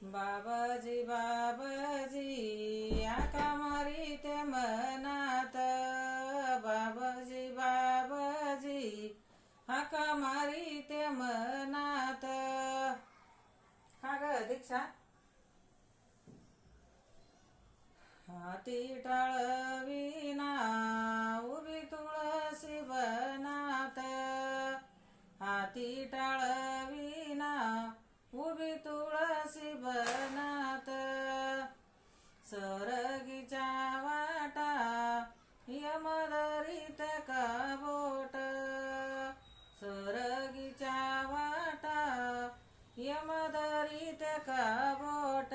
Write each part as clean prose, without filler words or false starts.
बाबाजी बाबाजी आका मारिते मनात, बाबाजी बाबाजी आका मारिते मनात. का ग दीक्षा? हाती टाळविना उभी तुळशी बनात, हाती टाळविना उभी तुळशी बनात. सरगीच्या वाटा यमदरीत का बोट, सरगीच्या वाटा यमदरीत का बोट.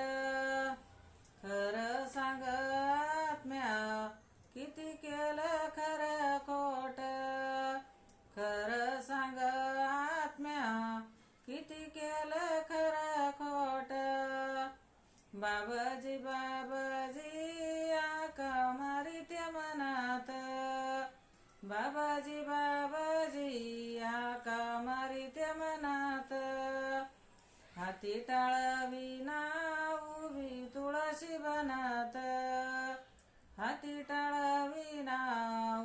खरं सांग आत्म्या किती केलं खरं खोट, खरं सांग आत्म्या किती केलं खरं खोट. बाबाजी बाबाजी आका मारिते मनात, बाबाजी बाबाजी आका मारिते मनात. हाती टाळविना उभी तुळशी बनात, हाती टाळविना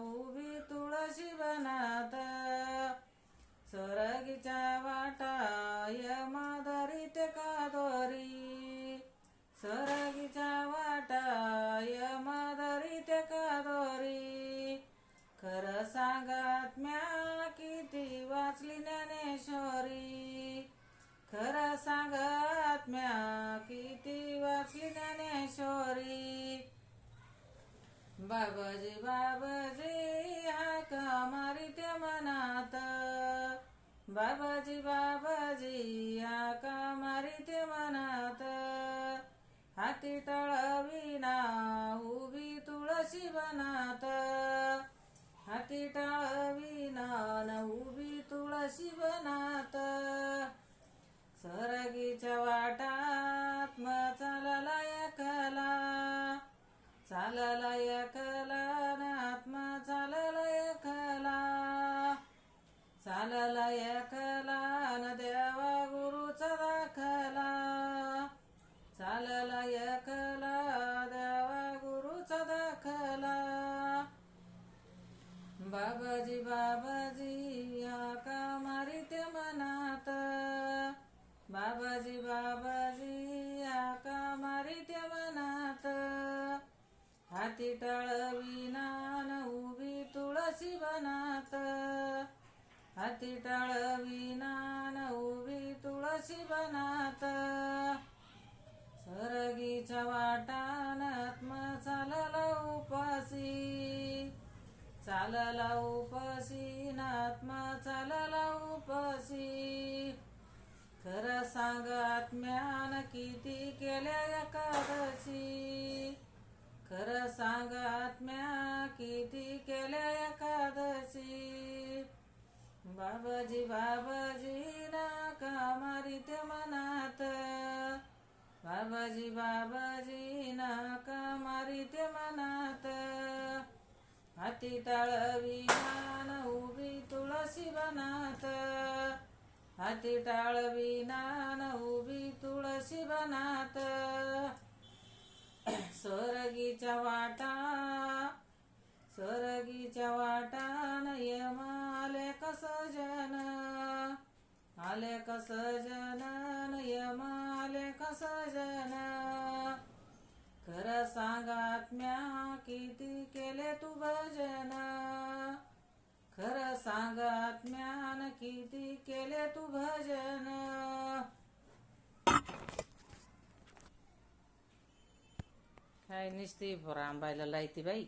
उभी तुळशी बनात. सरगीच्या वाटा यमदरीत का दोरी, सरगीच्या वाटा यमदरीत का दोरी. खरं सांग आत्म्या किती वाचली ज्ञानेश्वरी, खरं सांग आत्म्या किती वाचली ज्ञानेश्वरी. बाबाजी बाबाजी हाका मारिते मनात, बाबाजी बाबाजी हाका मारिते मनात. हाती टाळविना उभी तुळशी बनात, हाती टाळविना उभी तुळशी बनात. सरगीच्या वाटात मग चालला एकला, चालला एकला आत्मा चालला एकला, चालला एकला न देवा गुरुचा दाखला, चालला एकला देवा गुरुचा दाखला. बाबाजी बाबाजी आका मारिते मनात, बाबाजी बाबाजी आका मारिते मनात. हाती टाळविना उभी तुळशी बनात, हाती टाळविना उभी तुळशी बनात. सरगीच्या वाटान आत्मा चालला उपासी, चालला उपासी आत्मा चालला उपासी. खरं सांग आत्म्यान किती केल्या एकादशी, खरं सांग आत्म्या किती केल्या एकादशी. बाबाजी बाबाजी नाका मारिते मनात, बाबाजी बाबाजी नाका मारिते मनात. हाती टाळविना उभी तुळशी बनात, हाती टाळविना उभी तुळशी बनात. सरगीच्या वाटा, सरगीच्या वाटान यम आले कसजन, आले कसजन यम आले कसजन. खरं सांग आत्म्या किती केले तू भजन, खरं सांग आत्म्यान किती केले तू भजन. काय नुसती रामबाईला लायती बाई.